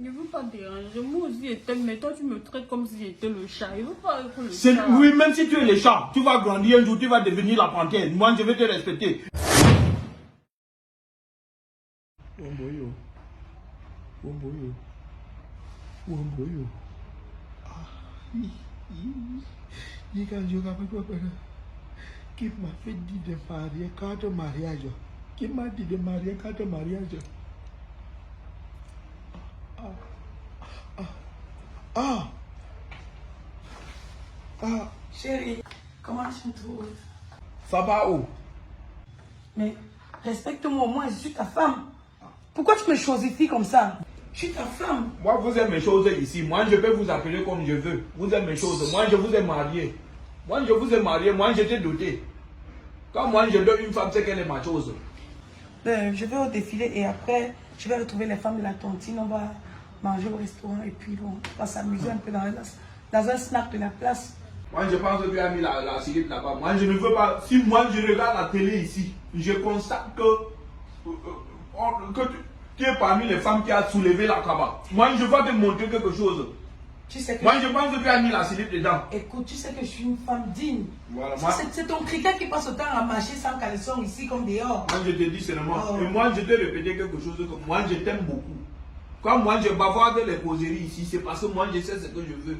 Je ne veux pas déranger. Moi aussi, j'étais, mais toi, tu me traites comme si j'étais le chat. Je ne veux pas être le chat. Oui, même si tu es le chat, tu vas grandir un jour, tu vas devenir la panthère. Moi, je vais te respecter. Qui m'a fait dire de marier 4 mariages? Qui m'a dit de marier 4 mariages? Chérie, comment tu me trouves? Ça va où? Mais respecte-moi au moins, je suis ta femme. Pourquoi tu me chosifies comme ça? Je suis ta femme. Moi, vous aimez mes choses ici. Moi, je peux vous appeler comme je veux. Vous aimez mes choses. Moi, je vous ai marié. Moi, je vous ai marié. Moi, j'étais doté. Quand moi, je donne une femme, c'est qu'elle est ma chose. Je vais au défilé et après, je vais retrouver les femmes de la tontine. On va manger au restaurant et puis on va s'amuser un peu dans un snack de la place. Moi, je pense que tu as mis la slip là-bas. Moi, je ne veux pas. Si moi, je regarde la télé ici, je constate que tu es parmi les femmes qui a soulevé la cabane. Moi, je vais te montrer quelque chose. Tu sais que moi, je pense que tu as mis la slip dedans. Écoute, tu sais que je suis une femme digne. Voilà, c'est ton cricket qui passe autant à marcher sans caleçon ici comme dehors. Moi, je te dis seulement. Et moi, je te répéter quelque chose que moi, je t'aime beaucoup. Quand moi, je bavarde les causeries ici, c'est parce que moi, je sais ce que je veux.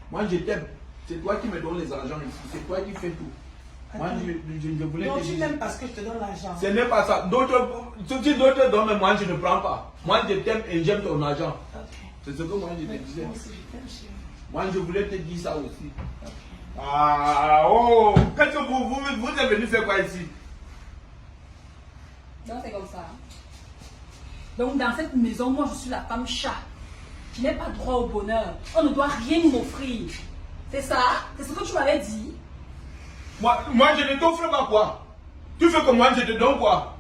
Moi, je t'aime. C'est toi qui me donnes les argents ici. C'est toi qui fais tout. Moi, je voulais donc, te dire. tu m'aimes parce que je te donne l'argent. Ce n'est pas ça. Si d'autres donnent, mais moi, je ne prends pas. Moi, je t'aime et j'aime ton argent. Okay. C'est ce que moi, je te disais. Moi aussi, je t'aime, chérie. Moi, je voulais te dire ça aussi. Okay. Ah, oh, qu'est-ce que vous êtes venu faire quoi ici? Donc, c'est comme ça. Donc, dans cette maison, moi, je suis la femme chat. Je n'ai pas droit au bonheur. On ne doit rien m'offrir. C'est ça? C'est ce que tu m'avais dit? Moi, je ne t'offre pas quoi? Tu fais comme moi, je te donne quoi?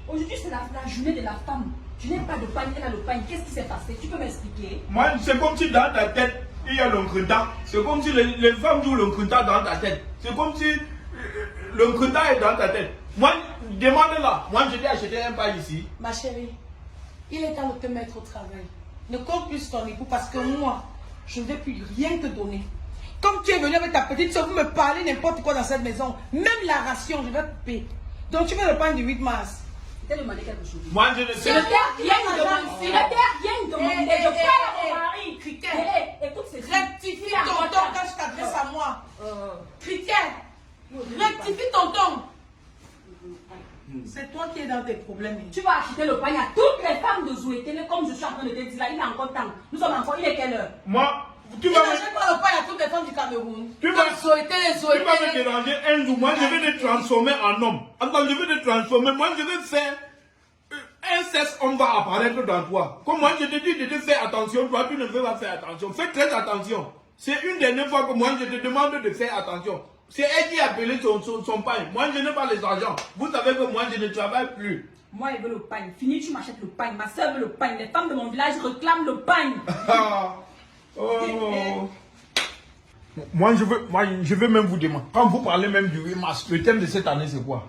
Aujourd'hui, c'est la journée de la femme. Tu n'as pas de pagne, elle a le pagne. Qu'est-ce qui s'est passé? Tu peux m'expliquer? Moi, c'est comme si dans ta tête, il y a l'encruta. C'est comme si les femmes jouent l'encruta dans ta tête. C'est comme si l'encruta est dans ta tête. Moi, demande-la. Moi, je t'ai acheté un pain ici. Ma chérie, il est temps de te mettre au travail. Ne compte plus ton époux parce que moi, je ne vais plus rien te donner. Comme tu es venu avec ta petite soeur, vous me parlez n'importe quoi dans cette maison. Même la ration, je vais te payer. Donc tu veux le pain du 8 mars. Tu t'es demandé quelque chose. Moi, je ne sais pas. Je ne t'ai rien demandé. Je parle à mon mari. Cricket. Écoute, c'est rectifie ton ton quand je t'adresse à moi. Cricket. Rectifie ton ton. C'est toi qui es dans tes problèmes. Tu vas acheter le pain à toutes les femmes de Zouétélé, comme je suis en train de te dire là. Il est encore temps. Nous sommes encore, il est quelle heure? Moi, tu vas n'achètes pas le pain à toutes les femmes du Cameroun. Tu vas me déranger un jour. Moi, je vais te transformer en homme. Attends, je vais te transformer. Moi, je vais faire un sexe, on va apparaître dans toi. Comme moi, je te dis de te faire attention. Toi, tu ne veux pas faire attention. Fais très attention. C'est une dernière fois que moi, je te demande de faire attention. C'est elle qui a appelé son pain. Moi, je n'ai pas les argents. Vous savez que moi, je ne travaille plus. Moi, je veux le pain. Fini, tu m'achètes le pain. Ma soeur veut le pain. Les femmes de mon village réclament le pain. Oh. Moi, je veux même vous demander. Quand vous parlez même du 8 mars, le thème de cette année, c'est quoi?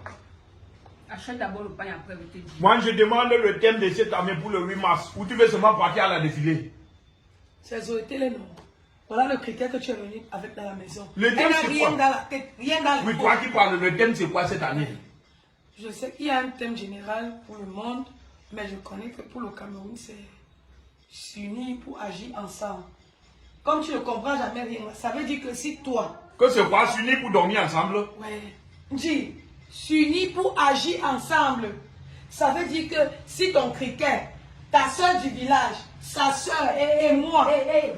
Achète d'abord le pain après, je te dis. Moi, je demande le thème de cette année pour le 8 mars. Ou tu veux seulement partir à la défilée? C'est Zoété les noms. Voilà le critère que tu es venu avec dans la maison. Le thème, c'est rien quoi? dans la tête, rien dans la Oui, toi qui parles, le thème, c'est quoi cette année? Je sais qu'il y a un thème général pour le monde, mais je connais que pour le Cameroun, c'est s'unir pour agir ensemble. Comme tu ne comprends jamais rien, ça veut dire que si toi... Que c'est quoi, s'unir pour dormir ensemble? Ouais. Dis, s'unir pour agir ensemble. Ça veut dire que si ton cricket, ta soeur du village, sa soeur et moi,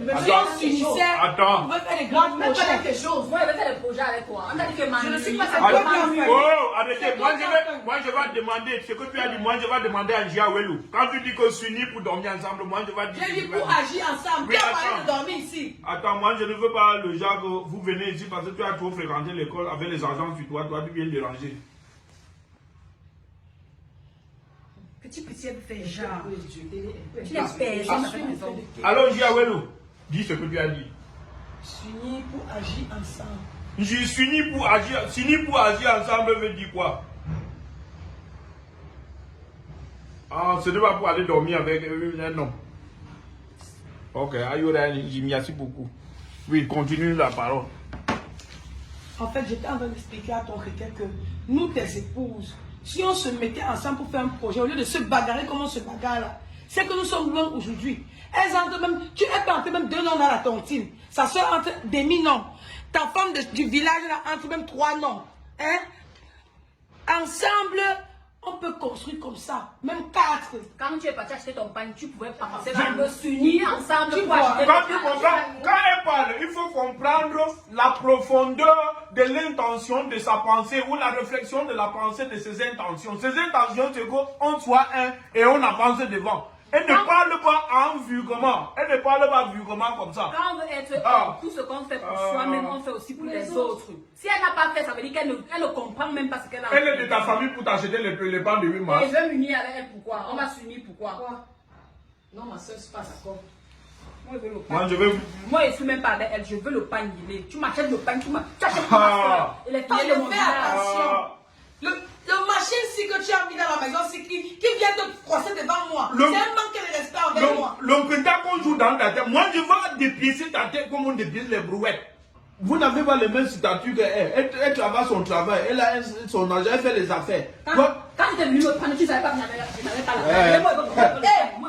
Attends, s'unissaient, attends. on va faire des grands projets. quelque chose. Moi, je vais faire des projets avec toi. On a dit que Je ne suis pas cette Oh, arrêtez. Moi, je vais demander, ce que tu as dit, moi, je vais demander à Gia Welou. Quand tu dis que s'unir pour dormir ensemble, moi, je vais dire... J'ai dit pour agir ensemble. Oui, Tu as parlé attends. de dormir ici. Attends, moi, je ne veux pas le genre que vous venez ici parce que tu as trop fréquenté l'école avec les argents sur toi. Toi, tu viens déranger. Petit, elle fait genre. Tu n'es personne dans cette maison. Alors, Gia Welou, dis ce que tu as dit. S'unir pour agir ensemble. Je suis uni pour agir. S'unir pour agir ensemble veut dire quoi? Ah, ce n'est pas pour aller dormir avec un homme. Ok, Ayora, merci beaucoup. Oui, continue la parole. En fait, j'étais en train d'expliquer à ton frère que nous, tes épouses, si on se mettait ensemble pour faire un projet, au lieu de se bagarrer comme on se bagarre là, c'est que nous sommes loin aujourd'hui. Elles entrent même, elle peut entrer même 2 noms dans la tontine. Sa soeur entre des noms. Ta femme du village là entre même 3 noms. Hein? Ensemble, on peut construire comme ça, même 4. Quand tu es parti acheter ton pain, tu pouvais penser à me s'unir ensemble pour acheter Quand tu comprends, quand elle parle, il faut comprendre la profondeur de l'intention de sa pensée ou la réflexion de la pensée de ses intentions. Ses intentions, c'est qu'on soit un et on avance devant. Elle ne parle pas en vulgairement. Elle ne parle pas vulgairement comme ça. Quand on veut être tout ce qu'on fait pour soi-même, on fait aussi pour les autres. Si elle n'a pas fait, ça veut dire qu'elle ne comprend même pas ce qu'elle a fait. Elle est de ta famille pour t'acheter les pains de 8 mars. Et je vais m'unir avec elle, pourquoi? On va s'unir, pourquoi? Non, ma soeur, c'est pas d'accord. Moi, je veux le pain. Moi, je veux... Moi, je ne suis même pas avec elle, je veux le pain guilé. Tu m'achètes le pain, tu achètes pour ma soeur. Et les filles de mon village. Le machin ici que tu as mis dans la maison, c'est qui vient te froisser devant moi. C'est un manque de respect envers moi. L'ompéta qu'on joue dans ta tête, moi je vais dépiécer ta tête comme on dépièce les brouettes. Vous n'avez pas le même statut qu'elle. Elle travaille son travail, elle a son argent, elle fait les affaires. Quand tu es venu me prendre, tu ne savais pas que je n'avais pas la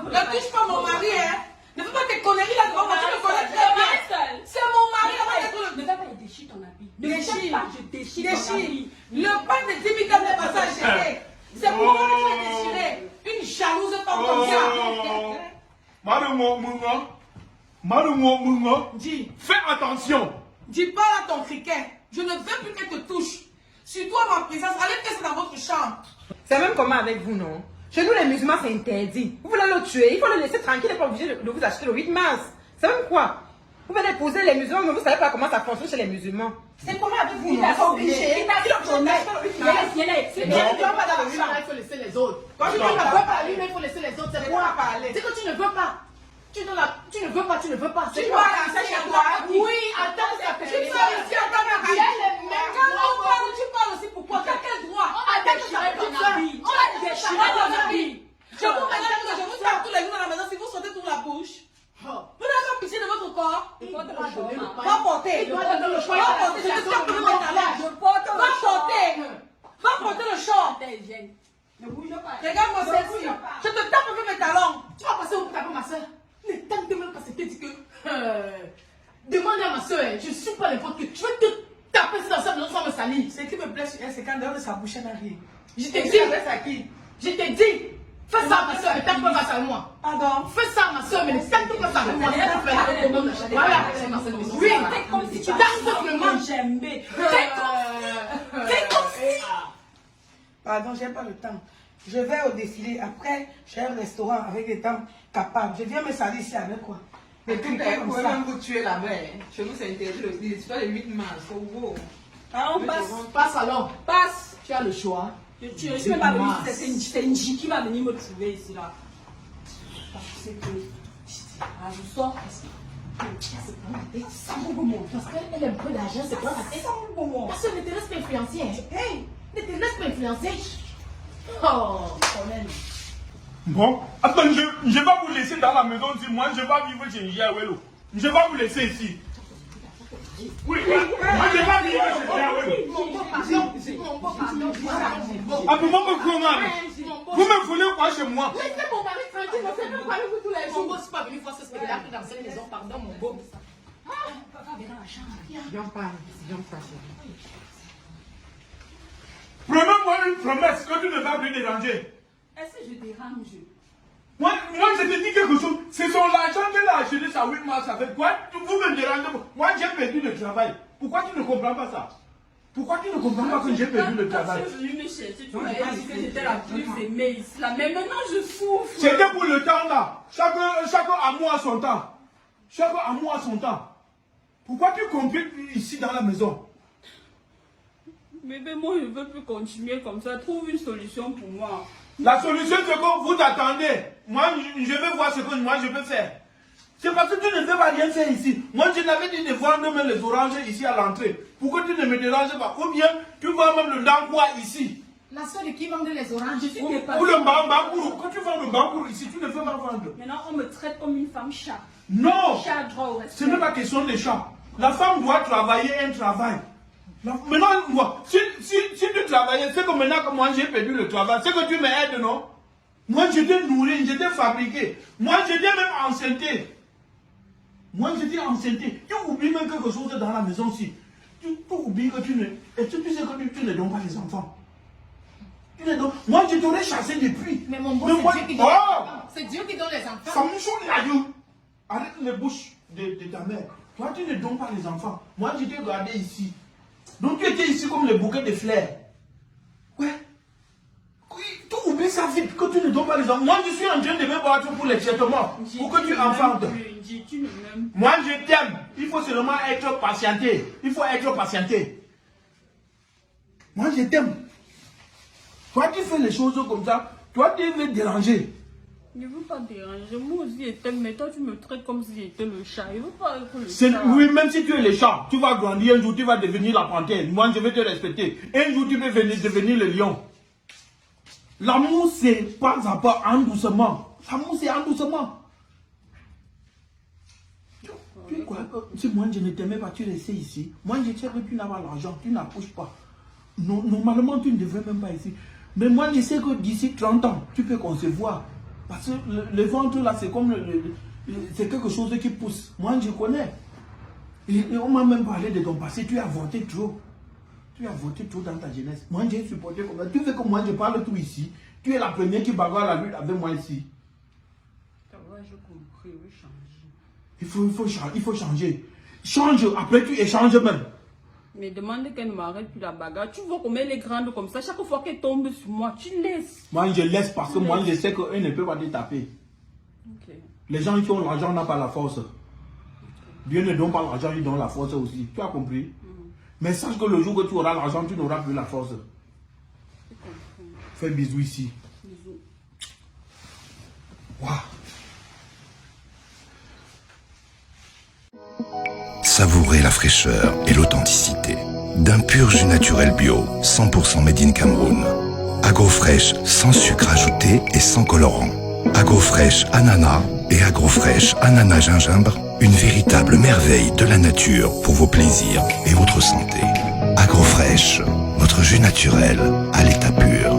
Ne touche pas mon mari, hein. Ne fais pas tes conneries là devant moi, tu me connais très bien. C'est mon mari, ne va pas déchirer ton habit. Je déchire ton habit. Le pain de 10 000 n'est pas ça acheté. C'est pourquoi tu as déchiré. Une jalouse femme comme ça. Dis. Fais attention. Dis pas à ton criquet. Je ne veux plus qu'elle te touche. Surtout à ma présence, allez faire ça dans votre chambre. C'est même comment avec vous, non? Chez nous, les musulmans, c'est interdit. Vous voulez le tuer, il faut le laisser tranquille, il n'est pas obligé de vous acheter le 8 mars. C'est même quoi? Vous venez épouser les musulmans, mais vous ne savez pas comment ça fonctionne chez les musulmans. C'est comment avec vous? Il t'a obligé. Il faut laisser les autres. Quand tu ne veux pas lui, mais il faut laisser les autres. C'est quoi parler? C'est que tu ne veux pas. Tu ne veux pas, tu ne veux pas. Tu vas lancer chez toi. Oui, attends, ça fait. Tu sors ici, attends, ma vie. Quand tu parles aussi pour quoi? Quel droit? On a déchiré ton habit. On a déchiré ton habit. Je vous tape tous les jours dans la maison si vous sortez toute la bouche. Vous n'avez pas pitié de votre corps? Va porter. Va porter. Je te tape le talent. Va porter. Va porter le short. Regarde-moi celle-ci. Je te tape avec mes talons. Tu vas passer où taper ma soeur? Ne tente même pas, c'était dit que. Demande à ma soeur, je ne suis pas n'importe qui. Tu veux te taper dans ça, sans me salir. Ce qui me plaît sur elle, c'est qu'en dehors de sa bouche, elle n'a rien. Je t'ai dit. Je t'ai dit. Fais ça à ma soeur, ne tape pas face à moi. Pardon. Fais ça à ma soeur, mais ne tape pas face à moi. Voilà. Oui. Fais comme si tu Tape simplement. J'aimais. Fais comme si. Pardon, j'ai pas le temps. Je vais au défilé. Après, j'ai un restaurant avec des dames capables. Je viens me salir ici avec quoi? Mais tout est pour même vous tuer là-bas. Chez nous, c'est interdit l'histoire de 8 mars. Ah, on passe. Passe alors. Passe. Tu as le choix. Je ne suis même pas venue. C'est une J qui va venir me trouver ici là. Parce que c'est que. Je sors. Ça me moment. Parce qu'elle a beaucoup d'argent, c'est pas la tête. Ça me moment. Parce que ne te laisse pas influencer. Hey, ne te laisse pas influencer. Oh, quand même. Bon, attends, je vais vous laisser dans la maison. Moi, je vais vivre chez Njawelo. Je vais vous laisser ici. Oui, moi, je vais vivre chez Njawelo. Mon beau pardon. Ah, mais moi, vous me voulez quoi chez moi? Laissez mon mari tranquille, ne faites pas avec vous tous les jours. Mon beau, c'est pas venu voir ce spectacle dans cette maison, pardon, mon beau. Viens pas, chérie. Promets-moi une promesse que tu ne vas plus déranger. Est-ce que je dérange? Moi, je te dis quelque chose. C'est son argent qu'elle a acheté ça 8 mars avec quoi? Vous me dérangez. Moi, j'ai perdu le travail. Pourquoi tu ne comprends pas ça? Pourquoi tu ne comprends pas que j'ai perdu le travail? Quand je suis venue me chercher, tu m'avais dit que j'étais la plus aimée ici là. Mais maintenant, je souffre. C'était pour le temps là. Chaque amour a son temps. Chaque amour a son temps. Pourquoi tu compliques ici dans la maison? Bébé, moi, je ne veux plus continuer comme ça. Trouve une solution pour moi. La solution, c'est que vous attendez. Moi, je vais voir ce que moi je peux faire. C'est parce que tu ne peux pas rien faire ici. Moi, je n'avais dit de vendre même les oranges ici à l'entrée. Pourquoi tu ne me déranges pas? Ou bien, tu vends même le dangwa ici. La soeur de qui vendait les oranges? Ou le bambakourou. Quand tu vends le bambakourou ici, tu ne peux pas vendre. Maintenant, on me traite comme une femme chat. Non, Chat a droit au ce respect. n'est pas question des chats. La femme doit travailler un travail. Maintenant, moi, si tu travaillais, c'est que maintenant que moi j'ai perdu le travail, c'est que tu m'aides, non? Moi, je t'ai nourri, je t'ai fabriqué. Moi, je t'ai même enceinté. Moi, je t'ai enceinté. Tu oublies même quelque chose dans la maison si. Tu oublies que tu ne... Et tu sais que tu ne donnes pas les enfants. Tu ne donnes... Moi, je t'aurais chassé depuis. Mais mon beau, Mais moi- c'est Dieu qui donne les enfants. C'est Dieu qui donne les Ça enfants. me saoule la gueule. Arrête les bouches de ta mère. Toi, tu ne donnes pas les enfants. Moi, je t'ai gardé ici. Donc, tu étais ici comme le bouquet de fleurs. Ouais. Oui, tu oublies ça vite que tu ne donnes pas les enfants. Moi, je suis en train de me battre pour les traitements. Pour que tu enfantes. Tu ne m'aimes. Moi, je t'aime. Il faut seulement être patienté. Il faut être patienté. Moi, je t'aime. Toi, tu fais les choses comme ça. Toi, tu veux déranger. Je ne veux pas déranger. Moi aussi, je t'aime, mais toi, tu me traites comme si j'étais le chat. Je ne veux pas être le chat. Oui, même si tu es le chat, tu vas grandir un jour, tu vas devenir la panthère. Moi, je vais te respecter. Un jour, tu peux devenir le lion. L'amour, c'est pas à pas, en doucement. L'amour, c'est en doucement. Tu crois que si moi, je ne t'aimais pas, tu restais ici. Moi, je sais que tu n'as pas l'argent, tu n'accouches pas. Non, normalement, tu ne devrais même pas ici. Mais moi, je sais que d'ici 30 ans, tu peux concevoir. Parce que le ventre, là, c'est comme c'est quelque chose qui pousse. Moi, je connais. Et on m'a même parlé de ton passé. Tu as avorté trop. Tu as voté trop dans ta jeunesse. Moi, j'ai supporté comme ça. Tu veux que moi, je parle tout ici. Tu es la première qui bagarre la lutte avec moi ici. Ça va, j'ai compris. Je vais changer. Il faut changer. Change. Après, tu échanges même. Mais demande qu'elle ne m'arrête plus la bagarre. Tu vois comment elle est grande comme ça. Chaque fois qu'elle tombe sur moi, tu laisses. Moi, je laisse parce que moi, je sais qu'eux ne peuvent pas te taper. Ok. Les gens qui ont l'argent n'ont pas la force. Dieu ne donne pas l'argent, il donne la force aussi. Tu as compris? Mais sache que le jour que tu auras l'argent, tu n'auras plus la force. Fais bisous ici. Bisous. Waouh. Savourez la fraîcheur et l'authenticité d'un pur jus naturel bio, 100% made in Cameroun. Agrofresh sans sucre ajouté et sans colorant. Agrofresh ananas et Agrofresh ananas gingembre, une véritable merveille de la nature pour vos plaisirs et votre santé. Agrofresh, votre jus naturel à l'état pur.